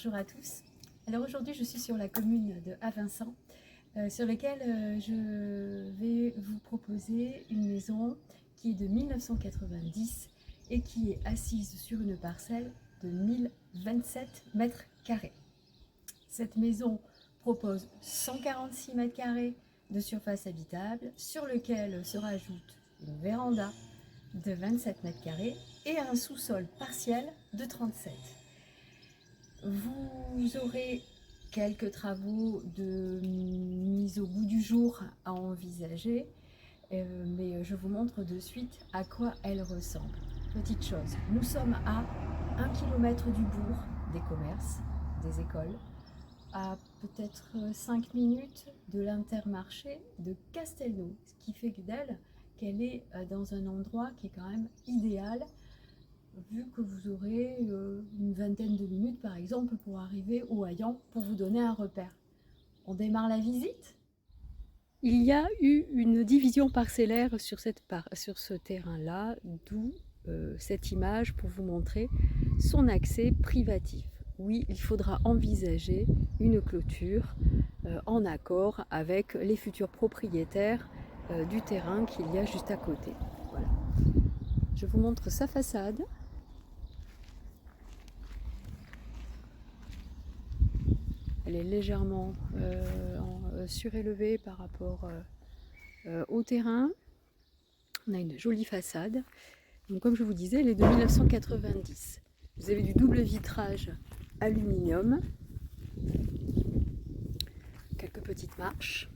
Bonjour à tous. Alors aujourd'hui je suis sur la commune de Avincent sur laquelle je vais vous proposer une maison qui est de 1990 et qui est assise sur une parcelle de 1027 mètres carrés. Cette maison propose 146 mètres carrés de surface habitable sur lequel se rajoute une véranda de 27 mètres carrés et un sous-sol partiel de 37. Vous aurez quelques travaux de mise au goût du jour à envisager, mais je vous montre de suite à quoi elle ressemble. Petite chose, nous sommes à 1 km du bourg, des commerces, des écoles, à peut-être 5 minutes de l'Intermarché de Castelnau, ce qui fait d'elle qu'elle est dans un endroit qui est quand même idéal, vu que vous aurez une vingtaine de minutes par exemple pour arriver au Haillan, pour vous donner un repère. On démarre la visite. Il y a eu une division parcellaire sur ce terrain-là, d'où cette image pour vous montrer son accès privatif. Oui, il faudra envisager une clôture en accord avec les futurs propriétaires du terrain qu'il y a juste à côté. Voilà. Je vous montre sa façade. Elle est légèrement surélevée par rapport au terrain. On a une jolie façade. Donc, comme je vous disais, elle est de 1990. Vous avez du double vitrage aluminium. Quelques petites marches.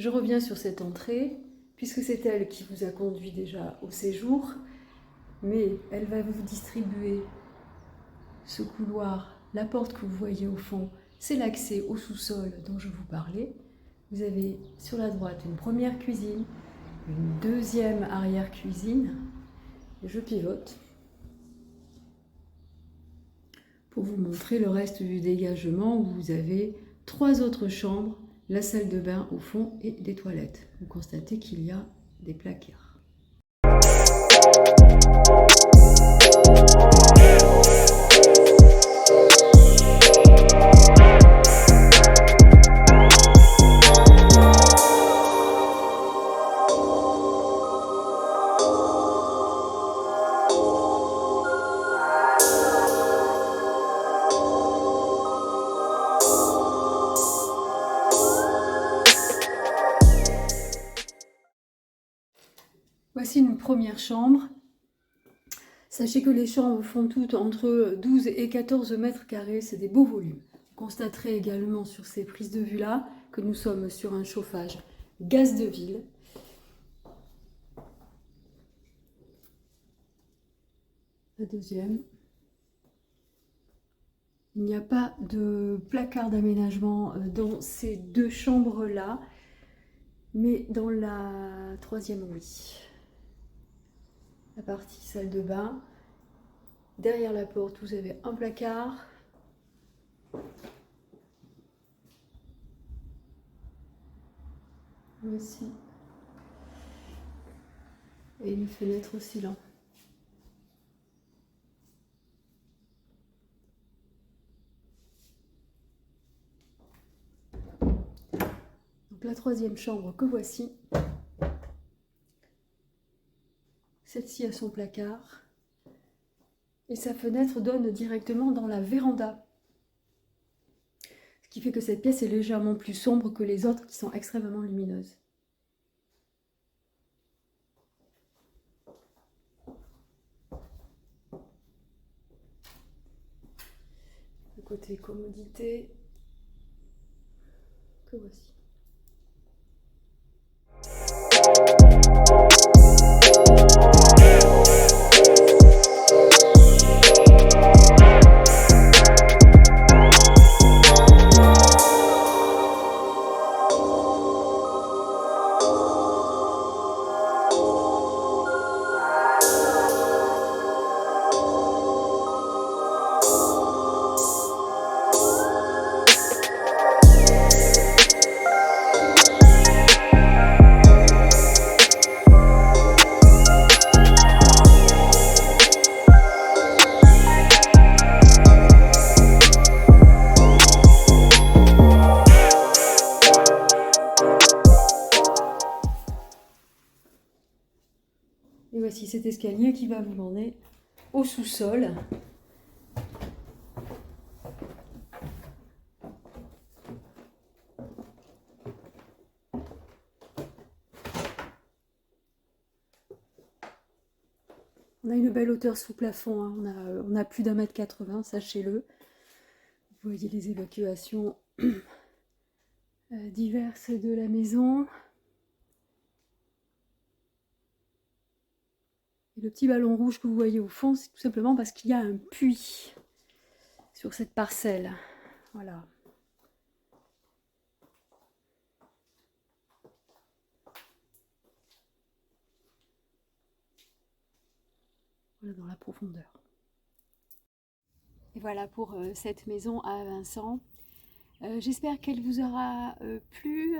Je reviens sur cette entrée, puisque c'est elle qui vous a conduit déjà au séjour, mais elle va vous distribuer ce couloir. La porte que vous voyez au fond, c'est l'accès au sous-sol dont je vous parlais. Vous avez sur la droite une première cuisine, une deuxième arrière-cuisine. Je pivote pour vous montrer le reste du dégagement où vous avez 3 autres chambres, la salle de bain au fond et des toilettes. Vous constatez qu'il y a des placards. Voici une première chambre. Sachez que les chambres font toutes entre 12 et 14 mètres carrés, c'est des beaux volumes. Vous constaterez également sur ces prises de vue-là que nous sommes sur un chauffage gaz de ville. La deuxième. Il n'y a pas de placard d'aménagement dans ces 2 chambres-là, mais dans la troisième, oui. La partie salle de bain. Derrière la porte, vous avez un placard. Voici. Et une fenêtre aussi là. Donc la troisième chambre que voici. Celle-ci a son placard. Et sa fenêtre donne directement dans la véranda. Ce qui fait que cette pièce est légèrement plus sombre que les autres qui sont extrêmement lumineuses. Le côté commodité que voici. Et voici cet escalier qui va vous mener au sous-sol. On a une belle hauteur sous plafond, hein. On a plus d'1,80 m, sachez-le. Vous voyez les évacuations diverses de la maison. Et le petit ballon rouge que vous voyez au fond, c'est tout simplement parce qu'il y a un puits sur cette parcelle. Voilà. Voilà dans la profondeur. Et voilà pour cette maison à Vincent. J'espère qu'elle vous aura plu,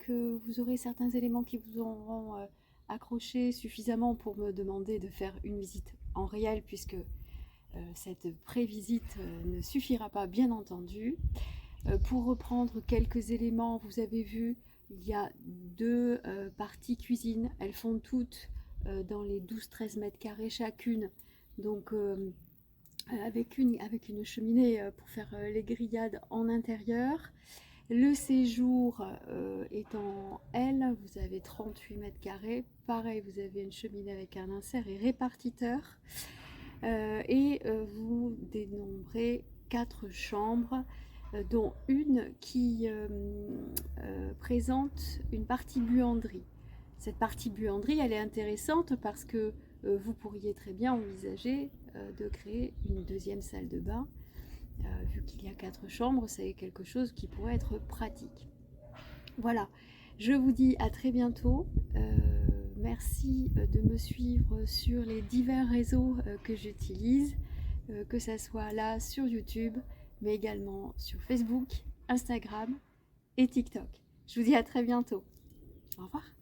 que vous aurez certains éléments qui vous auront accroché suffisamment pour me demander de faire une visite en réel, puisque cette prévisite ne suffira pas, bien entendu. Pour reprendre quelques éléments, vous avez vu, il y a deux parties cuisine. Elles font toutes dans les 12-13 mètres carrés chacune. Donc avec une cheminée pour faire les grillades en intérieur. Le séjour est en L, vous avez 38 mètres carrés. Pareil, vous avez une cheminée avec un insert et répartiteur. Vous dénombrez 4 chambres, dont une qui présente une partie buanderie. Cette partie buanderie, elle est intéressante parce que vous pourriez très bien envisager de créer une deuxième salle de bain. Vu qu'il y a 4 chambres, c'est quelque chose qui pourrait être pratique. Voilà, je vous dis à très bientôt. Merci de me suivre sur les divers réseaux que j'utilise, que ce soit là sur YouTube, mais également sur Facebook, Instagram et TikTok. Je vous dis à très bientôt. Au revoir.